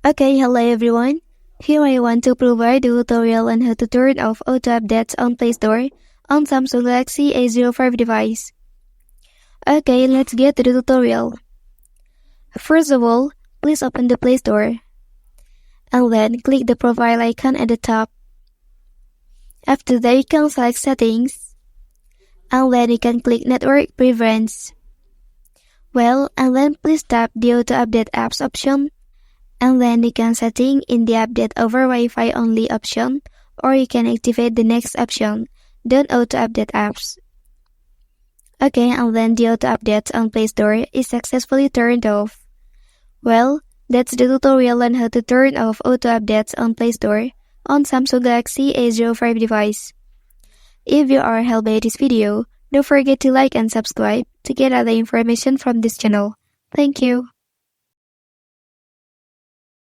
Okay, hello everyone. Here I want to provide a tutorial on how to turn off auto updates on Playstore on Samsung Galaxy A05 device. Okay, let's get to the tutorial. First of all, please open the Playstore and then click the profile icon at the top. After that, you can select Settings and then you can click Network Preference. And then please tap the Auto Update Apps option. And then you can setting in the update over Wi-Fi only option, or you can activate the next option, don't auto update apps. Okay, and then the auto updates on Play Store is successfully turned off. That's the tutorial on how to turn off auto updates on Play Store on Samsung Galaxy A05 device. If you are helped by this video, don't forget to like and subscribe to get other information from this channel. Thank you.